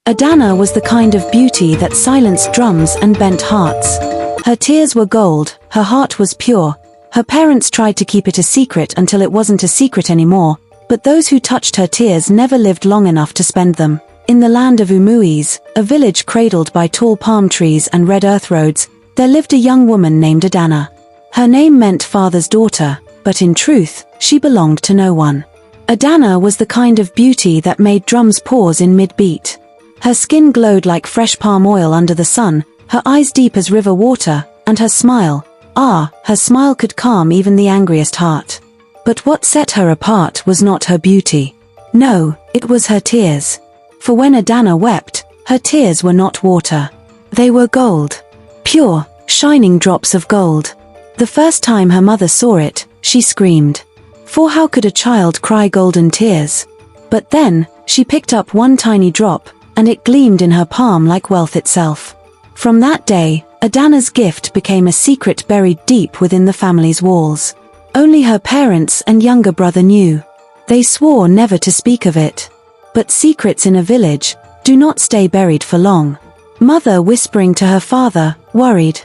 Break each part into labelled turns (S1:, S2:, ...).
S1: Adana was the kind of beauty that silenced drums and bent hearts. Her tears were gold, her heart was pure. Her parents tried to keep it a secret until it wasn't a secret anymore, but those who touched her tears never lived long enough to spend them. In the land of Umueze, a village cradled by tall palm trees and red earth roads, there lived a young woman named Adanna. Her name meant father's daughter, but in truth, she belonged to no one. Adanna was the kind of beauty that made drums pause in mid-beat. Her skin glowed like fresh palm oil under the sun, her eyes deep as river water, and her smile, her smile could calm even the angriest heart. But what set her apart was not her beauty. No, it was her tears. For when Adanna wept, her tears were not water. They were gold. Pure, shining drops of gold. The first time her mother saw it, she screamed. For how could a child cry golden tears? But then, she picked up one tiny drop, and it gleamed in her palm like wealth itself. From that day, Adanna's gift became a secret buried deep within the family's walls. Only her parents and younger brother knew. They swore never to speak of it. But secrets in a village do not stay buried for long. Mother whispering to her father, worried.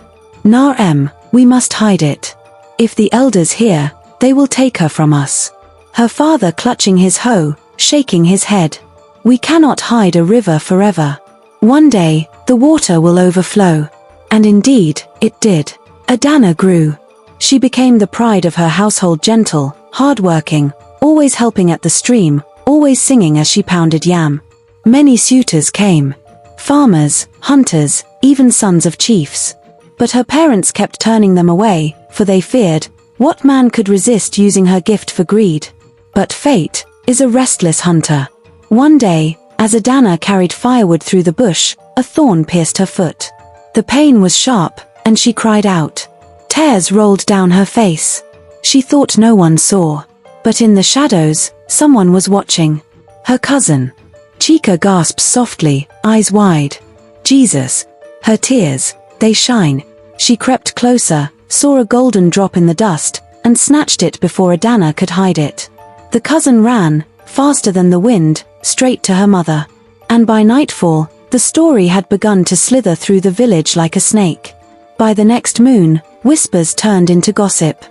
S1: We must hide it. If the elders hear, they will take her from us. Her father clutching his hoe, shaking his head. We cannot hide a river forever. One day, the water will overflow. And indeed, it did. Adanna grew. She became the pride of her household, gentle, hard-working, always helping at the stream, always singing as she pounded yam. Many suitors came. Farmers, hunters, even sons of chiefs. But her parents kept turning them away, for they feared, what man could resist using her gift for greed? But fate is a restless hunter. One day, as Adanna carried firewood through the bush, a thorn pierced her foot. The pain was sharp, and she cried out. Tears rolled down her face. She thought no one saw. But in the shadows, someone was watching. Her cousin. Chika gasped softly, eyes wide. Jesus. Her tears, they shine. She crept closer, saw a golden drop in the dust, and snatched it before Adanna could hide it. The cousin ran, faster than the wind, straight to her mother. And by nightfall, the story had begun to slither through the village like a snake. By the next moon, whispers turned into gossip.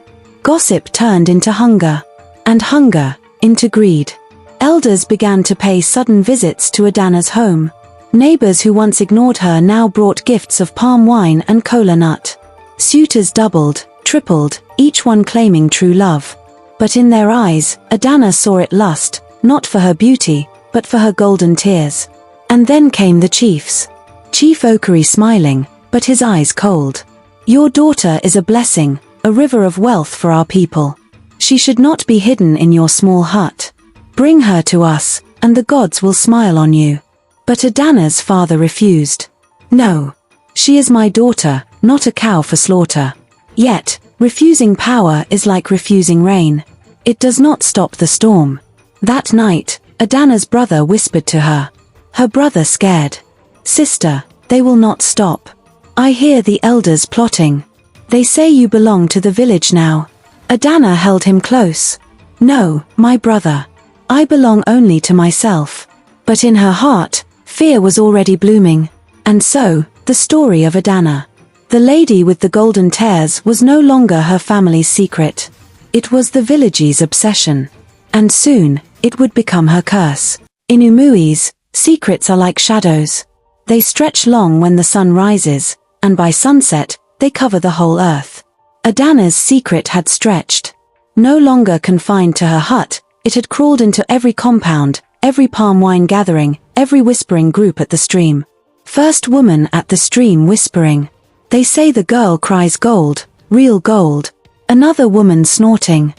S1: Gossip turned into hunger. And hunger, into greed. Elders began to pay sudden visits to Adanna's home. Neighbors who once ignored her now brought gifts of palm wine and kola nut. Suitors doubled, tripled, each one claiming true love. But in their eyes, Adanna saw it lust, not for her beauty, but for her golden tears. And then came the chiefs. Chief Okari smiling, but his eyes cold. Your daughter is a blessing, a river of wealth for our people. She should not be hidden in your small hut. Bring her to us, and the gods will smile on you. But Adanna's father refused. No. She is my daughter, not a cow for slaughter. Yet, refusing power is like refusing rain. It does not stop the storm. That night, Adanna's brother whispered to her. Her brother scared. Sister, they will not stop. I hear the elders plotting. They say you belong to the village now. Adanna held him close. No, my brother. I belong only to myself. But in her heart, fear was already blooming. And so, the story of Adanna. The lady with the golden tears was no longer her family's secret. It was the village's obsession. And soon, it would become her curse. In Umueze, secrets are like shadows. They stretch long when the sun rises, and by sunset, they cover the whole earth. Adanna's secret had stretched. No longer confined to her hut, it had crawled into every compound, every palm wine gathering, every whispering group at the stream. First woman at the stream whispering. They say the girl cries gold, real gold. Another woman snorting.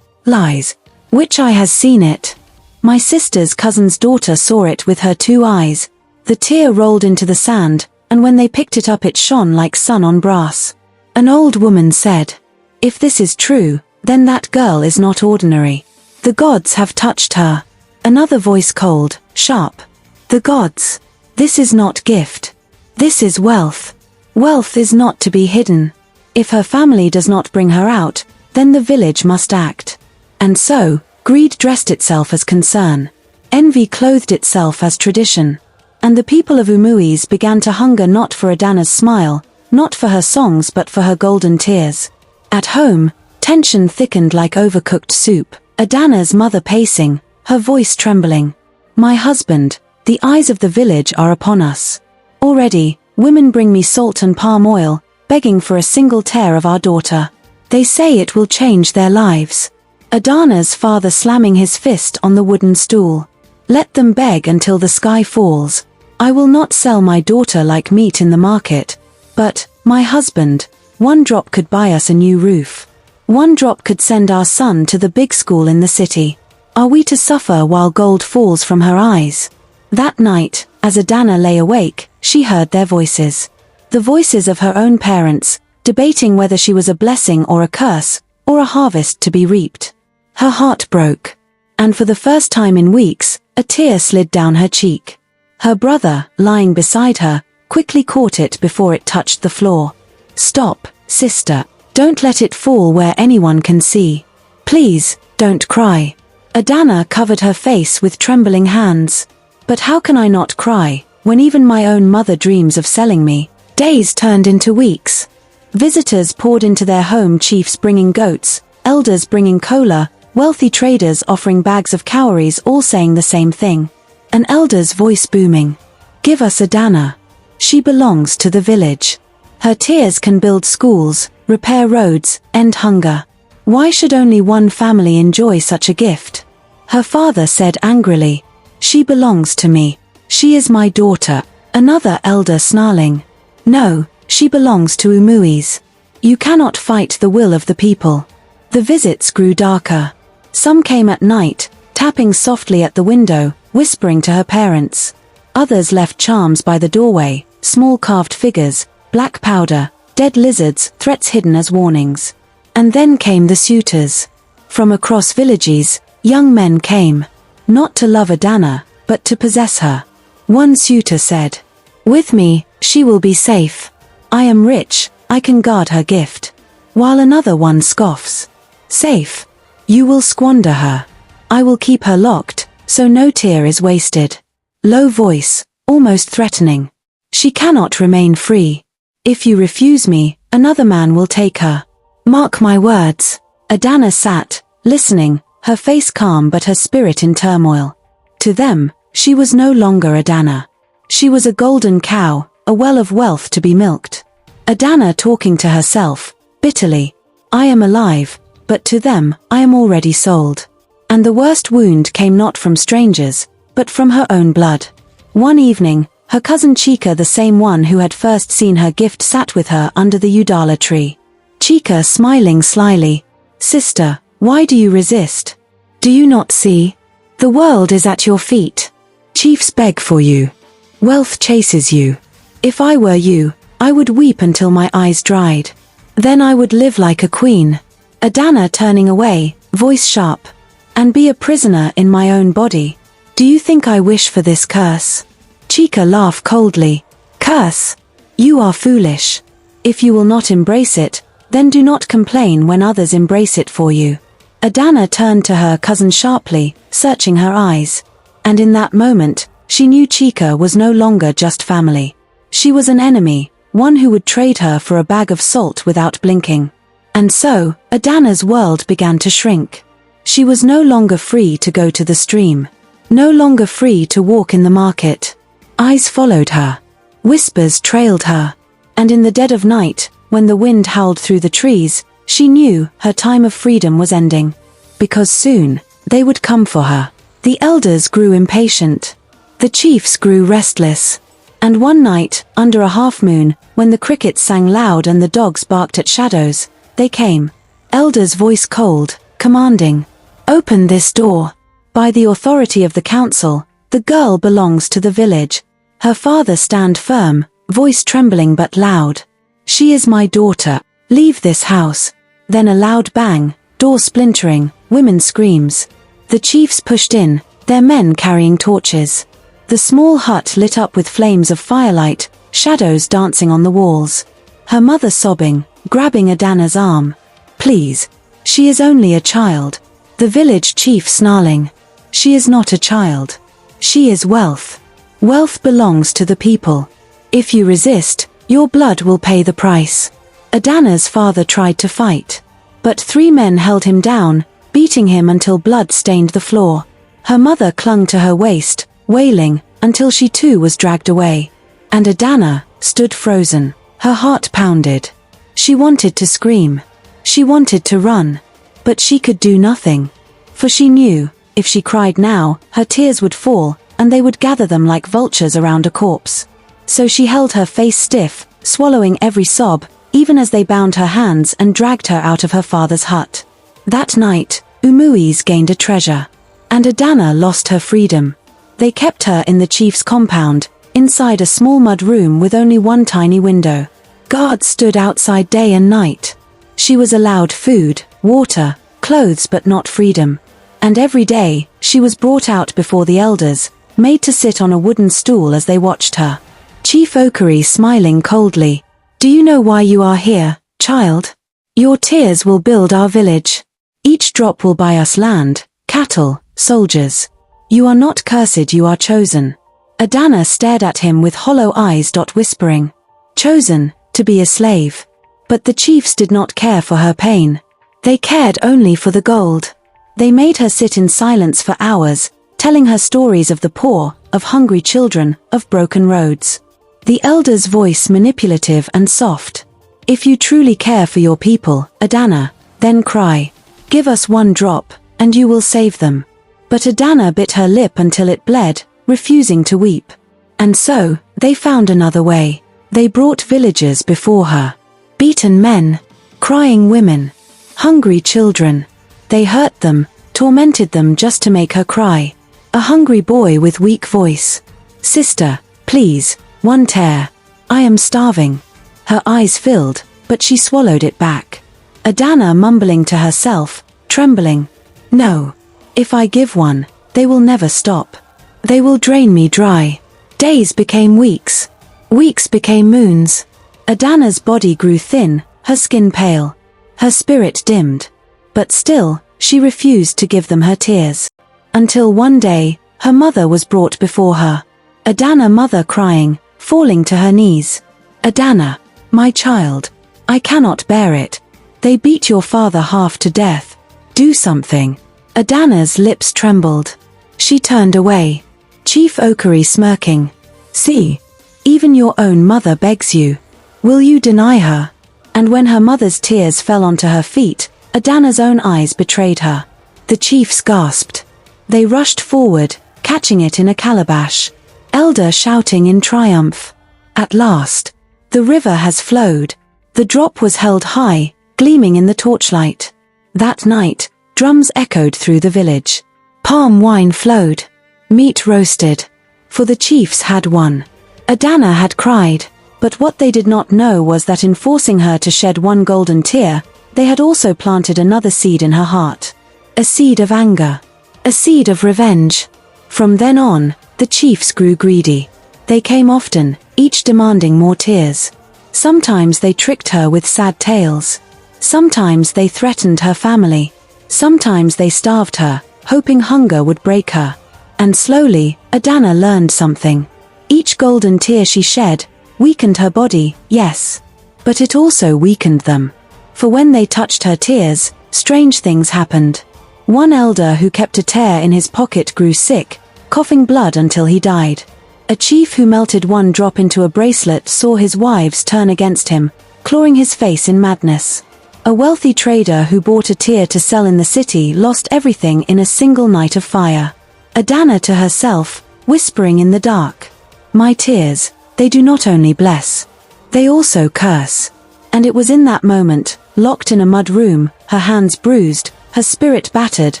S1: Lies. Which eye has seen it? My sister's cousin's daughter saw it with her 2 eyes. The tear rolled into the sand, and when they picked it up it shone like sun on brass. An old woman said, if this is true, then that girl is not ordinary. The gods have touched her. Another voice cold, sharp. The gods. This is not gift. This is wealth. Wealth is not to be hidden. If her family does not bring her out, then the village must act. And so, greed dressed itself as concern. Envy clothed itself as tradition. And the people of Umueze began to hunger not for Adanna's smile, not for her songs but for her golden tears. At home, tension thickened like overcooked soup, Adanna's mother pacing, her voice trembling. My husband, the eyes of the village are upon us. Already, women bring me salt and palm oil, begging for a single tear of our daughter. They say it will change their lives. Adanna's father slamming his fist on the wooden stool. Let them beg until the sky falls. I will not sell my daughter like meat in the market. But, my husband, one drop could buy us a new roof. One drop could send our son to the big school in the city. Are we to suffer while gold falls from her eyes? That night, as Adanna lay awake, she heard their voices. The voices of her own parents, debating whether she was a blessing or a curse, or a harvest to be reaped. Her heart broke. And for the first time in weeks, a tear slid down her cheek. Her brother, lying beside her, quickly caught it before it touched the floor. Stop, sister. Don't let it fall where anyone can see. Please, don't cry. Adanna covered her face with trembling hands. But how can I not cry, when even my own mother dreams of selling me? Days turned into weeks. Visitors poured into their home, chiefs bringing goats, elders bringing cola, wealthy traders offering bags of cowries, all saying the same thing. An elder's voice booming. Give us Adanna. She belongs to the village. Her tears can build schools, repair roads, end hunger. Why should only one family enjoy such a gift? Her father said angrily. She belongs to me. She is my daughter. Another elder snarling. No, she belongs to Umueze. You cannot fight the will of the people. The visits grew darker. Some came at night, tapping softly at the window, whispering to her parents. Others left charms by the doorway, small carved figures, black powder, dead lizards, threats hidden as warnings. And then came the suitors. From across villages, young men came. Not to love Adanna, but to possess her. One suitor said, with me, she will be safe. I am rich, I can guard her gift. While another one scoffs. Safe. You will squander her. I will keep her locked, so no tear is wasted. Low voice, almost threatening. She cannot remain free. If you refuse me, another man will take her. Mark my words. Adanna sat, listening, her face calm but her spirit in turmoil. To them, she was no longer Adanna. She was a golden cow, a well of wealth to be milked. Adanna talking to herself, bitterly. I am alive, but to them, I am already sold. And the worst wound came not from strangers, but from her own blood. One evening, her cousin Chika, the same one who had first seen her gift, sat with her under the udala tree. Chika smiling slyly. Sister, why do you resist? Do you not see? The world is at your feet. Chiefs beg for you. Wealth chases you. If I were you, I would weep until my eyes dried. Then I would live like a queen. Adanna turning away, voice sharp. And be a prisoner in my own body. Do you think I wish for this curse? Chika laughed coldly. Curse? You are foolish. If you will not embrace it, then do not complain when others embrace it for you. Adanna turned to her cousin sharply, searching her eyes. And in that moment, she knew Chika was no longer just family. She was an enemy, one who would trade her for a bag of salt without blinking. And so, Adanna's world began to shrink. She was no longer free to go to the stream. No longer free to walk in the market. Eyes followed her. Whispers trailed her. And in the dead of night, when the wind howled through the trees, she knew her time of freedom was ending. Because soon, they would come for her. The elders grew impatient. The chiefs grew restless. And one night, under a half-moon, when the crickets sang loud and the dogs barked at shadows, they came. Elders' voice cold, commanding. Open this door. By the authority of the council, the girl belongs to the village. Her father stand firm, voice trembling but loud. She is my daughter. Leave this house. Then a loud bang, door splintering, women screams. The chiefs pushed in, their men carrying torches. The small hut lit up with flames of firelight, shadows dancing on the walls. Her mother sobbing, grabbing Adanna's arm. Please. She is only a child. The village chief snarling. She is not a child. She is wealth. Wealth belongs to the people. If you resist, your blood will pay the price. Adanna's father tried to fight, but 3 men held him down, beating him until blood stained the floor. Her mother clung to her waist, wailing, until she too was dragged away. And Adanna stood frozen. Her heart pounded. She wanted to scream. She wanted to run. But she could do nothing. For she knew, if she cried now, her tears would fall, and they would gather them like vultures around a corpse. So she held her face stiff, swallowing every sob, even as they bound her hands and dragged her out of her father's hut. That night, Umueze gained a treasure. And Adanna lost her freedom. They kept her in the chief's compound, inside a small mud room with only one tiny window. Guards stood outside day and night. She was allowed food, water, clothes but not freedom. And every day, she was brought out before the elders, made to sit on a wooden stool as they watched her. Chief Okari smiling coldly. Do you know why you are here, child? Your tears will build our village. Each drop will buy us land, cattle, soldiers. You are not cursed, you are chosen. Adanna stared at him with hollow eyes, whispering. Chosen, to be a slave. But the chiefs did not care for her pain. They cared only for the gold. They made her sit in silence for hours, telling her stories of the poor, of hungry children, of broken roads. The elder's voice manipulative and soft. If you truly care for your people, Adanna, then cry. Give us 1 drop, and you will save them. But Adanna bit her lip until it bled, refusing to weep. And so, they found another way. They brought villagers before her. Beaten men, crying women, hungry children. They hurt them, tormented them just to make her cry. A hungry boy with weak voice. Sister, please, 1 tear. I am starving. Her eyes filled, but she swallowed it back. Adanna mumbling to herself, trembling. No. If I give 1, they will never stop. They will drain me dry. Days became weeks. Weeks became moons. Adanna's body grew thin, her skin pale. Her spirit dimmed. But still, she refused to give them her tears. Until one day, her mother was brought before her. Adanna mother crying, falling to her knees. Adanna, my child, I cannot bear it. They beat your father half to death. Do something. Adanna's lips trembled. She turned away. Chief Okari smirking. See, even your own mother begs you. Will you deny her? And when her mother's tears fell onto her feet, Adanna's own eyes betrayed her. The chiefs gasped. They rushed forward, catching it in a calabash. Elder shouting in triumph. At last. The river has flowed. The drop was held high, gleaming in the torchlight. That night, drums echoed through the village. Palm wine flowed. Meat roasted. For the chiefs had won. Adanna had cried. But what they did not know was that in forcing her to shed 1 golden tear, they had also planted another seed in her heart. A seed of anger. A seed of revenge. From then on, the chiefs grew greedy. They came often, each demanding more tears. Sometimes they tricked her with sad tales. Sometimes they threatened her family. Sometimes they starved her, hoping hunger would break her. And slowly, Adanna learned something. Each golden tear she shed weakened her body, yes. But it also weakened them. For when they touched her tears, strange things happened. One elder who kept a tear in his pocket grew sick, coughing blood until he died. A chief who melted 1 drop into a bracelet saw his wives turn against him, clawing his face in madness. A wealthy trader who bought a tear to sell in the city lost everything in a single night of fire. Adanna to herself, whispering in the dark. My tears, they do not only bless. They also curse. And it was in that moment, locked in a mud room, her hands bruised, her spirit battered,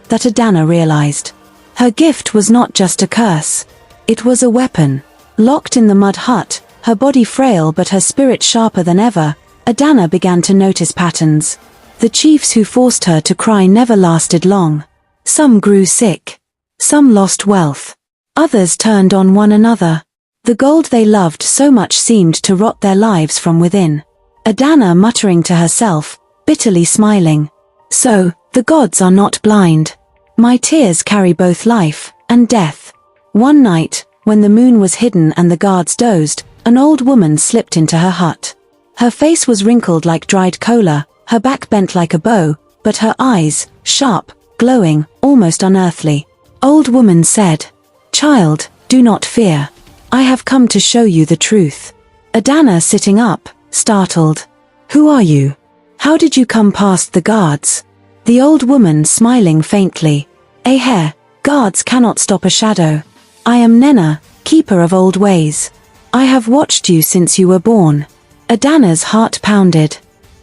S1: that Adanna realized. Her gift was not just a curse. It was a weapon. Locked in the mud hut, her body frail but her spirit sharper than ever, Adanna began to notice patterns. The chiefs who forced her to cry never lasted long. Some grew sick. Some lost wealth. Others turned on one another. The gold they loved so much seemed to rot their lives from within. Adanna muttering to herself, bitterly smiling. So, the gods are not blind. My tears carry both life and death. One night, when the moon was hidden and the guards dozed, an old woman slipped into her hut. Her face was wrinkled like dried cola, her back bent like a bow, but her eyes, sharp, glowing, almost unearthly. Old woman said, "Child, do not fear. I have come to show you the truth." Adana sitting up, startled. "Who are you? How did you come past the guards?" The old woman smiling faintly. "Eh, guards cannot stop a shadow. I am Nena, keeper of old ways. I have watched you since you were born." Adana's heart pounded.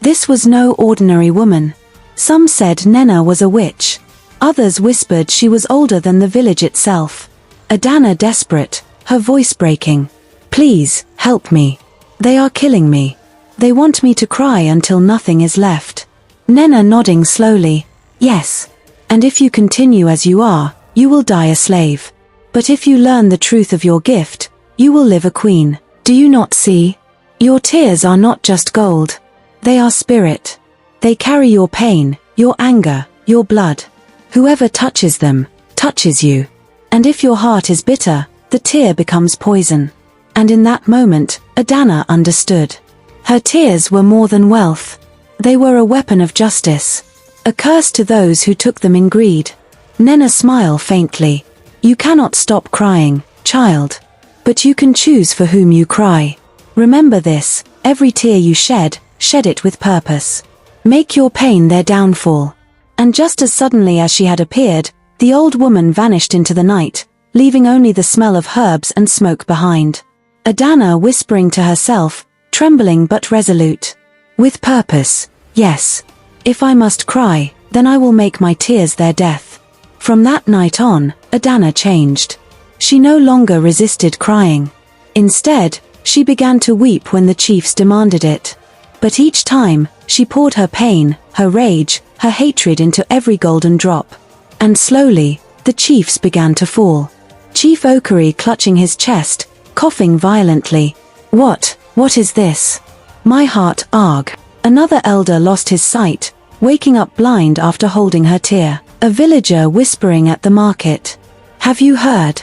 S1: This was no ordinary woman. Some said Nena was a witch. Others whispered she was older than the village itself. Adana desperate, her voice breaking. "Please, help me. They are killing me. They want me to cry until nothing is left." Nena nodding slowly. "Yes. And if you continue as you are, you will die a slave. But if you learn the truth of your gift, you will live a queen. Do you not see? Your tears are not just gold. They are spirit. They carry your pain, your anger, your blood. Whoever touches them, touches you. And if your heart is bitter, the tear becomes poison." And in that moment, Adana understood. Her tears were more than wealth. They were a weapon of justice. A curse to those who took them in greed. Nena smiled faintly. "You cannot stop crying, child. But you can choose for whom you cry. Remember this, every tear you shed, shed it with purpose. Make your pain their downfall." And just as suddenly as she had appeared, the old woman vanished into the night, leaving only the smell of herbs and smoke behind. Adana whispering to herself, trembling but resolute. "With purpose, yes. If I must cry, then I will make my tears their death." From that night on, Adana changed. She no longer resisted crying. Instead, she began to weep when the chiefs demanded it. But each time, she poured her pain, her rage, her hatred into every golden drop. And slowly, the chiefs began to fall. Chief Okari clutching his chest, coughing violently. What is this? My heart, arg." Another elder lost his sight, waking up blind after holding her tear. A villager whispering at the market. "Have you heard?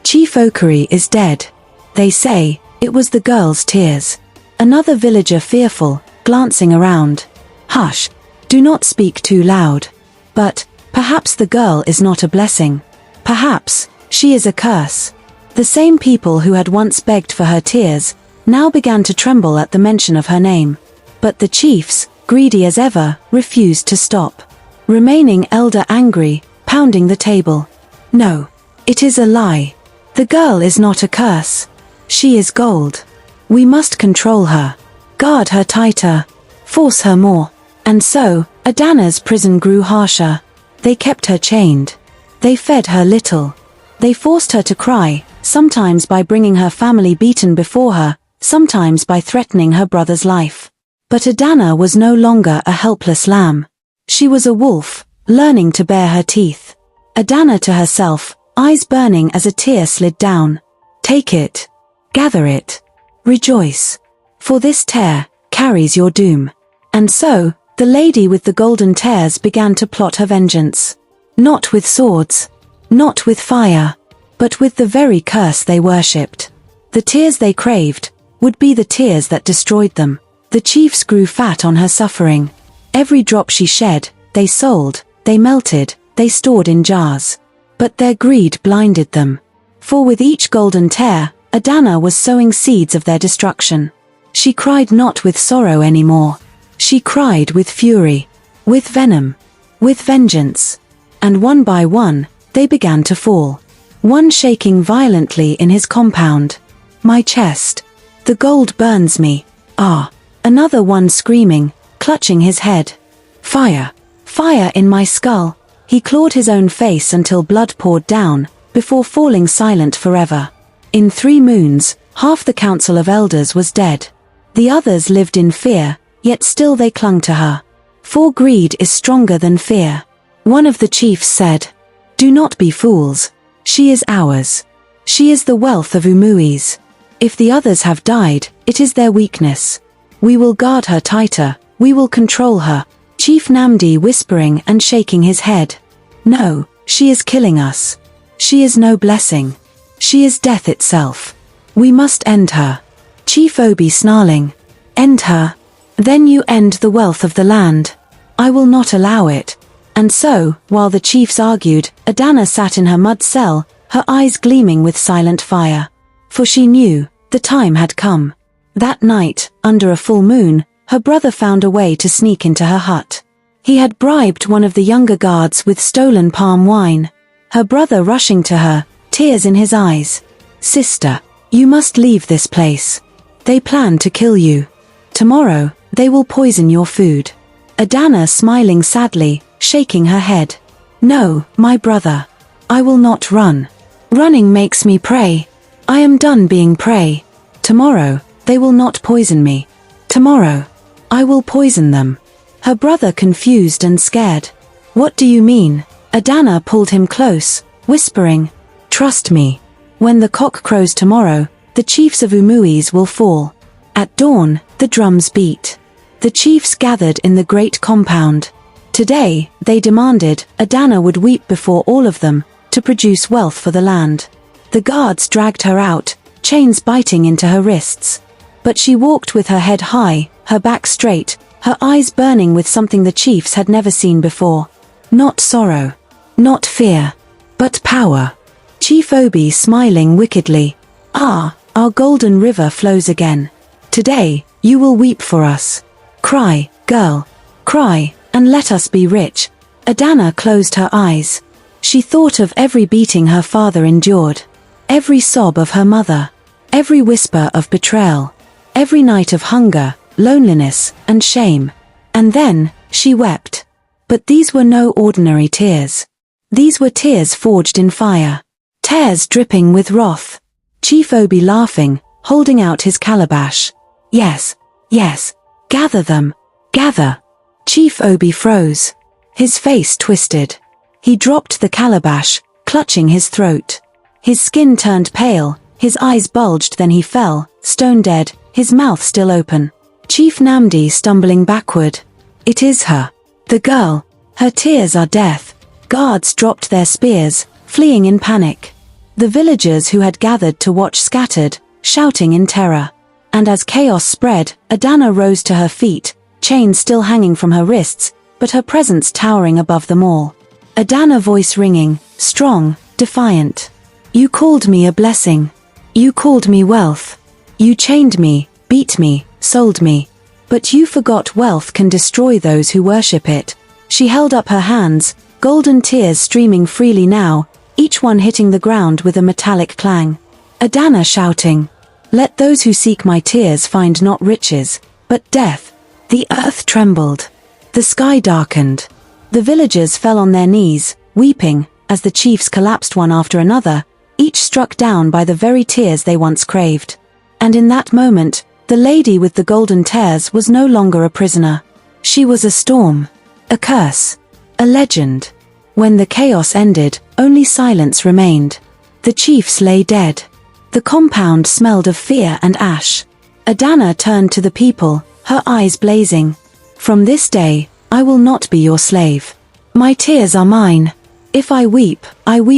S1: Chief Okari is dead. They say, it was the girl's tears." Another villager fearful, glancing around. "Hush, do not speak too loud. But, perhaps the girl is not a blessing. Perhaps, she is a curse." The same people who had once begged for her tears, now began to tremble at the mention of her name. But the chiefs, greedy as ever, refused to stop. Remaining elder angry, pounding the table. "No, it is a lie. The girl is not a curse. She is gold. We must control her. Guard her tighter. Force her more." And so, Adana's prison grew harsher. They kept her chained. They fed her little. They forced her to cry, sometimes by bringing her family beaten before her, sometimes by threatening her brother's life. But Adana was no longer a helpless lamb. She was a wolf, learning to bare her teeth. Adana to herself, eyes burning as a tear slid down. "Take it. Gather it. Rejoice. For this tear carries your doom." And so, the lady with the golden tears began to plot her vengeance. Not with swords. Not with fire. But with the very curse they worshipped. The tears they craved would be the tears that destroyed them. The chiefs grew fat on her suffering. Every drop she shed, they sold, they melted, they stored in jars. But their greed blinded them. For with each golden tear, Adana was sowing seeds of their destruction. She cried not with sorrow anymore. She cried with fury, with venom, with vengeance. And one by one, they began to fall. One shaking violently in his compound. "My chest. The gold burns me. Ah." Another one screaming, clutching his head. "Fire. Fire in my skull." He clawed his own face until blood poured down, before falling silent forever. In 3 moons, half the council of elders was dead. The others lived in fear, yet still they clung to her. For greed is stronger than fear. One of the chiefs said, "Do not be fools. She is ours. She is the wealth of Umueze. If the others have died, it is their weakness. We will guard her tighter, we will control her." Chief Namdi whispering and shaking his head. "No, she is killing us. She is no blessing. She is death itself. We must end her. Chief Obi snarling. End her? Then you end the wealth of the land. I will not allow it. And so, while the chiefs argued, Adanna sat in her mud cell, her eyes gleaming with silent fire. For she knew, the time had come. That night, under a full moon, her brother found a way to sneak into her hut. He had bribed one of the younger guards with stolen palm wine. Her brother rushing to her, tears in his eyes. Sister, you must leave this place. They plan to kill you. Tomorrow, they will poison your food. Adanna smiling sadly, shaking her head. No, my brother. I will not run. Running makes me prey. I am done being prey. Tomorrow, they will not poison me. Tomorrow, I will poison them. Her brother confused and scared. What do you mean? Adanna pulled him close, whispering. Trust me. When the cock crows tomorrow, the chiefs of Umueze will fall. At dawn, the drums beat. The chiefs gathered in the great compound. Today, they demanded, Adanna would weep before all of them, to produce wealth for the land. The guards dragged her out, chains biting into her wrists. But she walked with her head high, her back straight, her eyes burning with something the chiefs had never seen before. Not sorrow. Not fear. But power. Chief Obi smiling wickedly. Ah, our golden river flows again. Today, you will weep for us. Cry, girl. Cry, and let us be rich. Adanna closed her eyes. She thought of every beating her father endured. Every sob of her mother. Every whisper of betrayal. Every night of hunger, loneliness, and shame. And then, she wept. But these were no ordinary tears. These were tears forged in fire. Tears dripping with wrath. Chief Obi laughing, holding out his calabash. Yes, yes, gather them, gather. Chief Obi froze. His face twisted. He dropped the calabash, clutching his throat. His skin turned pale, his eyes bulged, then he fell, stone dead, his mouth still open. Chief Namdi stumbling backward. It is her. The girl. Her tears are death. Guards dropped their spears, fleeing in panic. The villagers who had gathered to watch scattered, shouting in terror. And as chaos spread, Adanna rose to her feet, chains still hanging from her wrists, but her presence towering above them all. Adanna voice ringing, strong, defiant. You called me a blessing. You called me wealth. You chained me, beat me, sold me. But you forgot wealth can destroy those who worship it. She held up her hands, golden tears streaming freely now, each one hitting the ground with a metallic clang. Adanna shouting. Let those who seek my tears find not riches, but death. The earth trembled. The sky darkened. The villagers fell on their knees, weeping, as the chiefs collapsed one after another, each struck down by the very tears they once craved. And in that moment, the lady with the golden tears was no longer a prisoner. She was a storm. A curse. A legend. When the chaos ended, only silence remained. The chiefs lay dead. The compound smelled of fear and ash. Adanna turned to the people, her eyes blazing. From this day, I will not be your slave. My tears are mine. If I weep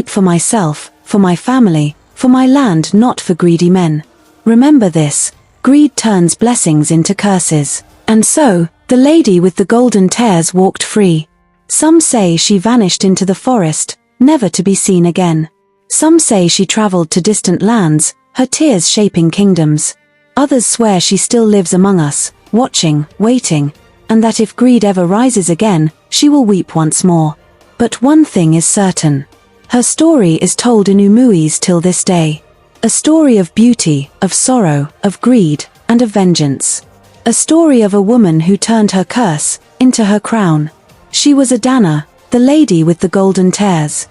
S1: for myself, for my family, for my land, not for greedy men. Remember this, greed turns blessings into curses. And so, the lady with the golden tears walked free. Some say she vanished into the forest, never to be seen again. Some say she traveled to distant lands, her tears shaping kingdoms. Others swear she still lives among us, watching, waiting, and that if greed ever rises again, she will weep once more. But one thing is certain. Her story is told in Umueze till this day. A story of beauty, of sorrow, of greed, and of vengeance. A story of a woman who turned her curse into her crown. She was Adanna, the lady with the golden tears.